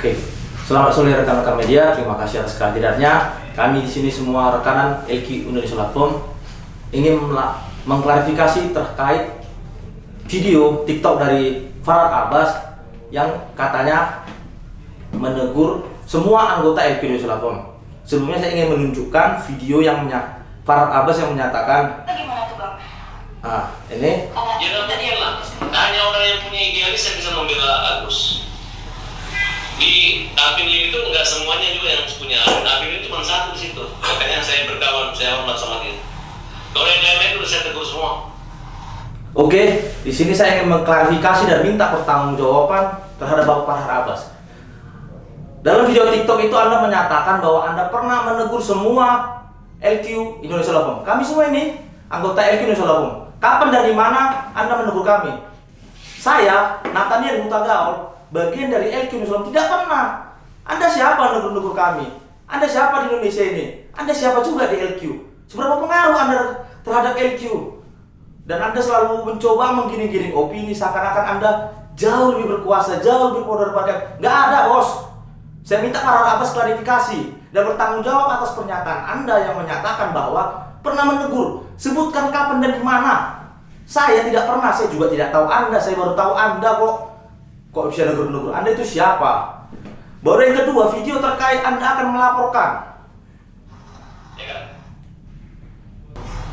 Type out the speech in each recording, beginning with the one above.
Oke, selamat sore rekan-rekan media. Terima kasih atas kehadirannya. Kami di sini semua rekanan LQ Indonesia Platform ingin mengklarifikasi terkait video TikTok dari Farhad Abbas yang katanya menegur semua anggota LQ Indonesia Platform. Sebelumnya saya ingin menunjukkan video yang Farhad Abbas yang menyatakan. Gimana tuh bang? Ini. Ya namanya lah. Hanya orang yang punya idealis yang bisa membela Agus. Di Apin itu nggak semuanya juga yang punya. Apin itu cuma satu di situ. Makanya saya berkawan, saya hormat sama dia. Kalau yang lain-lain udah saya tegur semua. Oke, di sini saya ingin mengklarifikasi dan minta pertanggungjawaban terhadap Bapak Farhad Abbas. Dalam video TikTok itu Anda menyatakan bahwa Anda pernah menegur semua LQ Indonesia Platform. Kami semua ini anggota LQ Indonesia Platform. Kapan dan di mana Anda menegur kami? Saya, Nathaniel Huta Gaul, bagian dari LQ Indonesia Platform, tidak pernah. Anda siapa menegur kami? Anda siapa di Indonesia ini? Anda siapa juga di LQ? Seberapa pengaruh Anda terhadap LQ? Dan Anda selalu mencoba menggiring-giring opini seakan-akan Anda jauh lebih berkuasa, jauh lebih power daripada. Nggak ada, bos. Saya minta Farhad Abbas klarifikasi dan bertanggung jawab atas pernyataan Anda yang menyatakan bahwa pernah menegur. Sebutkan kapan dan di mana. Saya tidak pernah, saya juga tidak tahu Anda, saya baru tahu Anda kok. Kok bisa negur-negur? Anda itu siapa? Baru yang kedua, video terkait Anda akan melaporkan. Ya kan?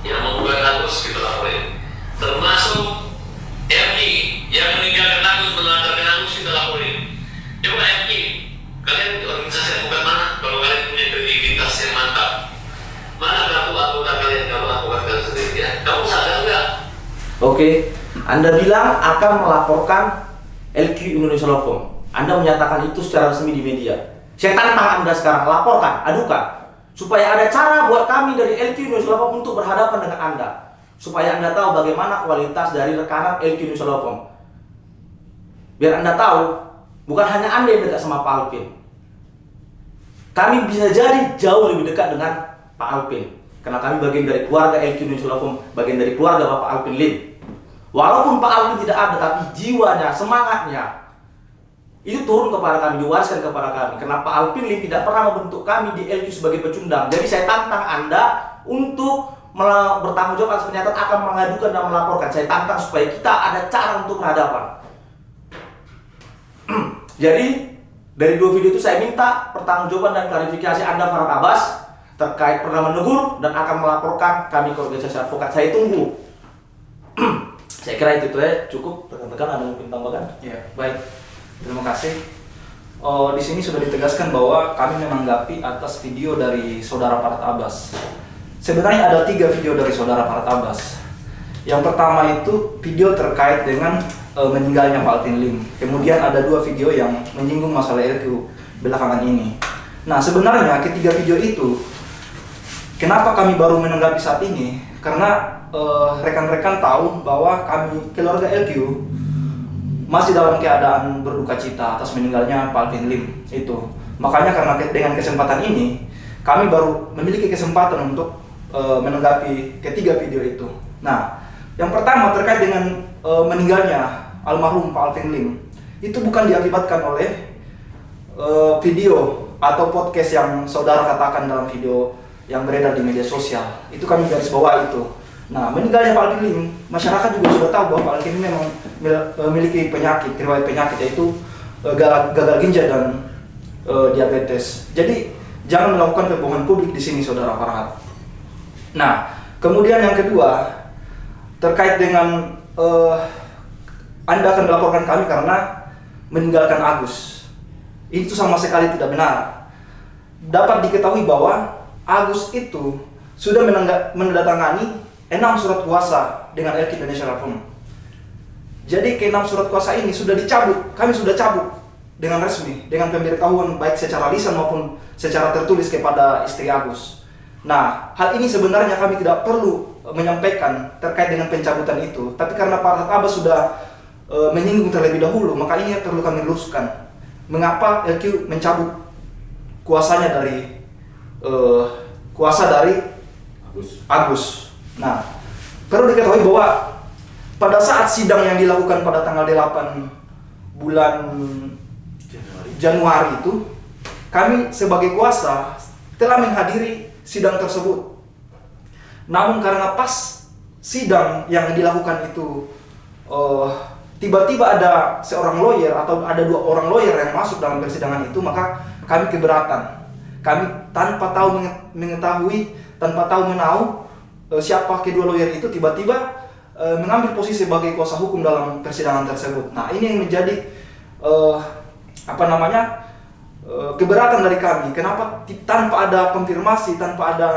Yang membuat Agus kita laporin. Termasuk RI yang meninggalkan Agus, menelantarkan Agus kita laporin. Coba RI, kalian organisasi yang bukan mana? Kalau kalian punya kredibilitas yang mantap, mana berapa anggota kalian? Kalau anggota kalian sendiri ya, kamu sadar nggak? Oke, Anda bilang akan melaporkan LQ Indonesia Platform. Anda menyatakan itu secara resmi di media. Saya tantang Anda sekarang, laporkan, adukan, supaya ada cara buat kami dari LQ Indonesia Platform untuk berhadapan dengan Anda, supaya Anda tahu bagaimana kualitas dari rekanan LQ Indonesia Platform. Biar Anda tahu, bukan hanya Anda yang dekat sama Pak Alpin. Kami bisa jadi jauh lebih dekat dengan Pak Alpin, karena kami bagian dari keluarga LQ Indonesia Platform, bagian dari keluarga Bapak Alpin Lim. Walaupun Pak Alpin tidak ada, tapi jiwanya, semangatnya itu turun kepada kami, diwariskan kepada kami. Karena Pak Alpin Lim tidak pernah membentuk kami di LQ sebagai pecundang. Jadi saya tantang Anda untuk bertanggung jawab atas pernyataan, akan mengadukan dan melaporkan. Saya tantang supaya kita ada cara untuk berhadapan. Jadi dari dua video itu saya minta pertanggungjawaban dan klarifikasi Anda Farhad Abbas terkait pernah menegur dan akan melaporkan kami ke organisasi advokat. Saya tunggu. Saya kira itu ya, cukup. Rekan-rekan ada mungkin tambahkan? Ya, baik. Terima kasih. Di sini sudah ditegaskan bahwa kami menanggapi atas video dari saudara Farhad Abbas. Sebenarnya ada 3 video dari saudara Farhad Abbas. Yang pertama itu video terkait dengan meninggalnya Pak Alpin Lim. Kemudian ada 2 video yang menyinggung masalah LQ belakangan ini. Nah, sebenarnya ketiga video itu, kenapa kami baru menanggapi saat ini? Karena rekan-rekan tahu bahwa kami keluarga LQ masih dalam keadaan berduka cita atas meninggalnya Pak Alpin Lim itu. Makanya karena dengan kesempatan ini kami baru memiliki kesempatan untuk menanggapi ketiga video itu. Nah, yang pertama terkait dengan meninggalnya almarhum Pak Alpin Lim, itu bukan diakibatkan oleh video atau podcast yang saudara katakan dalam video yang beredar di media sosial. Itu kami garis bawah itu. Nah, meninggalnya Pak Alpin Lim, masyarakat juga sudah tahu bahwa Pak Alpin Lim memang memiliki penyakit, riwayat penyakit, yaitu gagal ginjal dan diabetes. Jadi jangan melakukan kebohongan publik di sini, saudara Farhad. Nah, kemudian yang kedua terkait dengan Anda akan melaporkan kami karena meninggalkan Agus. Itu sama sekali tidak benar. Dapat diketahui bahwa Agus itu sudah menandatangani 6 surat kuasa dengan LQ Indonesia Platform. Jadi ke-6 surat kuasa ini sudah dicabut, kami sudah cabut dengan resmi, dengan pemberitahuan baik secara lisan maupun secara tertulis kepada istri Agus. Nah, hal ini sebenarnya kami tidak perlu menyampaikan terkait dengan pencabutan itu, tapi karena Farhad Abbas sudah menyinggung terlebih dahulu, maka ini perlu kami luruskan. Mengapa LQ mencabut kuasanya dari Agus. Nah, perlu diketahui bahwa pada saat sidang yang dilakukan pada tanggal 8 bulan Januari itu kami sebagai kuasa telah menghadiri sidang tersebut. Namun karena pas sidang yang dilakukan itu tiba-tiba ada seorang lawyer atau ada 2 orang lawyer yang masuk dalam persidangan itu, maka kami keberatan. Kami tanpa tahu mengetahui, tanpa tahu menahu siapa kedua lawyer itu tiba-tiba mengambil posisi sebagai kuasa hukum dalam persidangan tersebut. Nah, ini yang menjadi keberatan dari kami. Kenapa tanpa ada konfirmasi, tanpa ada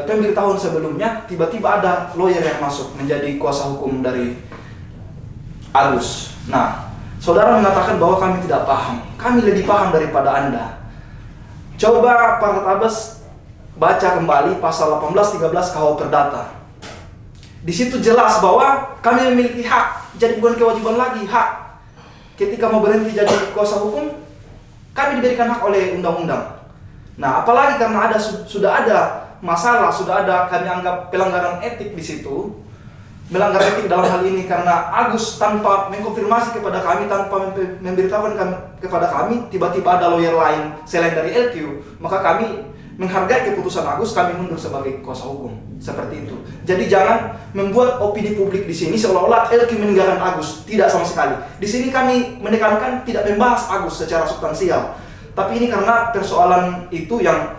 pemberitahuan sebelumnya, tiba-tiba ada lawyer yang masuk menjadi kuasa hukum dari Agus. Nah, saudara mengatakan bahwa kami tidak paham. Kami lebih paham daripada Anda. Coba Farhad Abbas baca kembali pasal 18-13 KUH Perdata. Di situ jelas bahwa kami memiliki hak, jadi bukan kewajiban lagi, hak. Ketika mau berhenti jadi kuasa hukum, kami diberikan hak oleh undang-undang. Nah, apalagi karena sudah ada masalah, sudah ada kami anggap pelanggaran etik di situ. Melanggar etik dalam hal ini karena Agus tanpa mengkonfirmasi kepada kami, tanpa memberitahukan kepada kami, tiba-tiba ada lawyer lain selain dari LQ, maka kami menghargai keputusan Agus, kami mundur sebagai kuasa hukum. Seperti itu. Jadi jangan membuat opini publik di sini seolah-olah LQ meninggalkan Agus, tidak sama sekali. Di sini kami menekankan tidak membahas Agus secara substansial. Tapi ini karena persoalan itu yang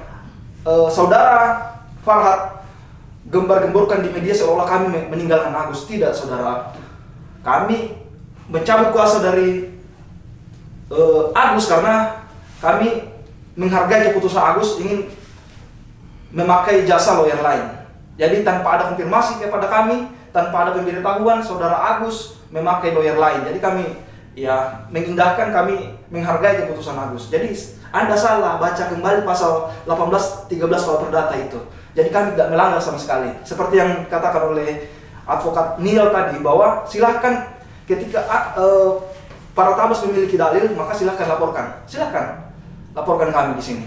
saudara Farhad gembar-gemborkan di media seolah kami meninggalkan Agus. Tidak, saudara. Kami mencabut kuasa dari Agus karena kami menghargai keputusan Agus, ingin memakai jasa lawyer lain. Jadi tanpa ada konfirmasi kepada kami, tanpa ada pemberitahuan, saudara Agus memakai lawyer lain. Jadi kami mengindahkan, kami menghargai keputusan Agus. Jadi Anda salah, baca kembali pasal 18-13 KUH Perdata itu. Jadi kami tidak melanggar sama sekali. Seperti yang dikatakan oleh advokat Neil tadi, bahwa silahkan ketika Farhad Abbas memiliki dalil, maka silahkan laporkan. Silahkan laporkan kami di sini.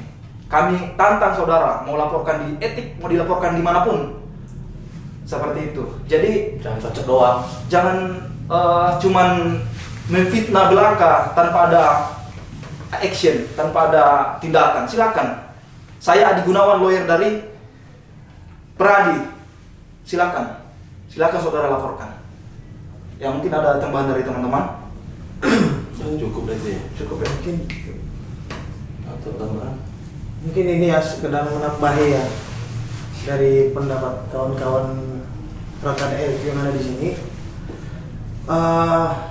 Kami tantang saudara, mau laporkan di etik, mau dilaporkan dimanapun. Seperti itu. Jadi Jangan cocok doang. jangan cuman memfitnah belaka tanpa ada action, tanpa ada tindakan. Silakan. Saya Adi Gunawan, lawyer dari Pradi. Silakan saudara laporkan. Ya, mungkin ada tambahan dari teman-teman. Cukup aja. Cukup ya. Atau tambahan? Mungkin ini ya sekedar menambahi ya dari pendapat kawan-kawan rekan LQ yang ada di sini.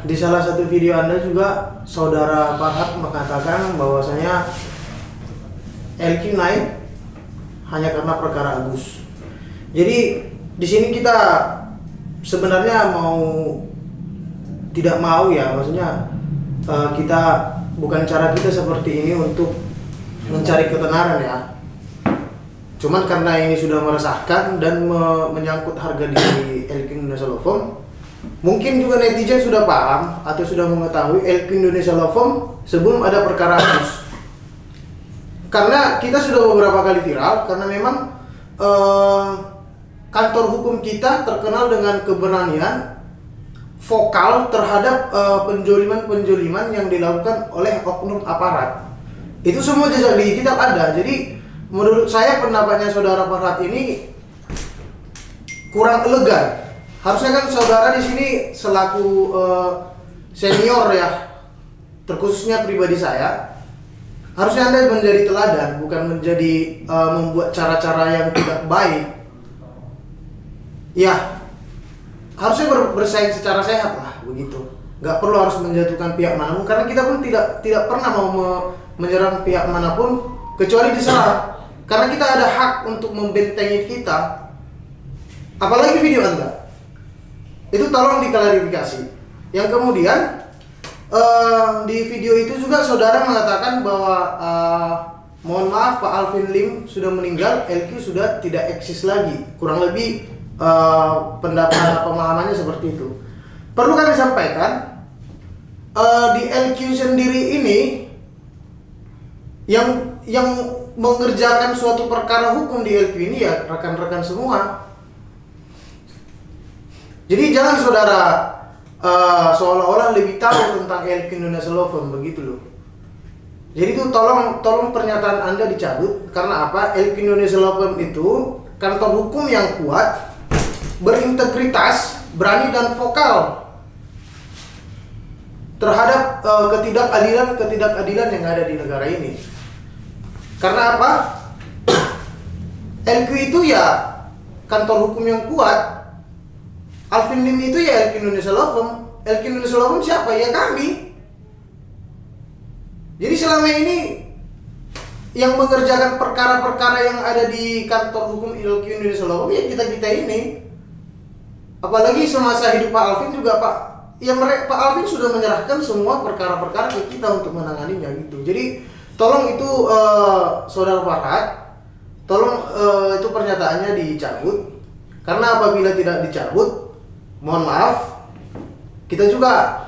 Di salah satu video Anda juga saudara Farhad mengatakan bahwasanya LQ naik hanya karena perkara Agus. Jadi di sini kita sebenarnya tidak mau ya, maksudnya kita bukan cara kita seperti ini untuk mencari ketenaran ya. Cuman karena ini sudah meresahkan dan menyangkut harga diri LQ Indonesia Law Firm, mungkin juga netizen sudah paham atau sudah mengetahui LQ Indonesia Law Firm sebelum ada perkara Agus. Karena kita sudah beberapa kali viral, karena memang kantor hukum kita terkenal dengan keberanian vokal terhadap penjoliman yang dilakukan oleh oknum aparat. Itu semua jejak digital ada. Jadi menurut saya pendapatnya saudara Farhad ini kurang elegan. Harusnya kan saudara di sini selaku senior ya, terkhususnya pribadi saya, harusnya Anda menjadi teladan, bukan menjadi membuat cara-cara yang tidak baik. Ya, harusnya bersaing secara sehat lah, begitu. Nggak perlu harus menjatuhkan pihak manapun, karena kita pun tidak pernah mau menyerang pihak manapun kecuali diserang. Karena kita ada hak untuk membentengi kita. Apalagi video Anda. Itu tolong diklarifikasi. Yang kemudian di video itu juga saudara mengatakan bahwa mohon maaf Pak Alvin Lim sudah meninggal, LQ sudah tidak eksis lagi. Kurang lebih pendapat pemahamannya seperti itu. Perlu kami sampaikan di LQ sendiri ini yang mengerjakan suatu perkara hukum di LQ ini ya rekan-rekan semua. Jadi jangan saudara seolah-olah lebih tahu tentang LQ Indonesia Law Firm, begitu loh. Jadi itu tolong pernyataan Anda dicabut. Karena apa? LQ Indonesia Law Firm itu kantor hukum yang kuat, berintegritas, berani dan vokal terhadap ketidakadilan yang ada di negara ini. Karena apa? LQ itu ya kantor hukum yang kuat. Alvin Lim itu ya LQ Indonesia Law Firm. LQ Indonesia Law Firm siapa? Ya kami. Jadi selama ini yang mengerjakan perkara-perkara yang ada di kantor hukum LQ Indonesia Law Firm ya kita ini. Apalagi semasa hidup Pak Alvin juga Pak Alvin sudah menyerahkan semua perkara-perkara ke kita untuk menanganinya gitu. Jadi tolong itu Saudara Farhad, tolong itu pernyataannya dicabut. Karena apabila tidak dicabut, mohon maaf, kita juga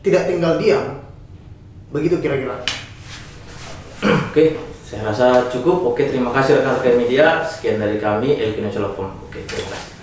tidak tinggal diam. Begitu kira-kira. Oke, saya rasa cukup. Oke, terima kasih rekan-rekan media. Sekian dari kami, LQ Indonesia Law Firm. Oke, terima kasih.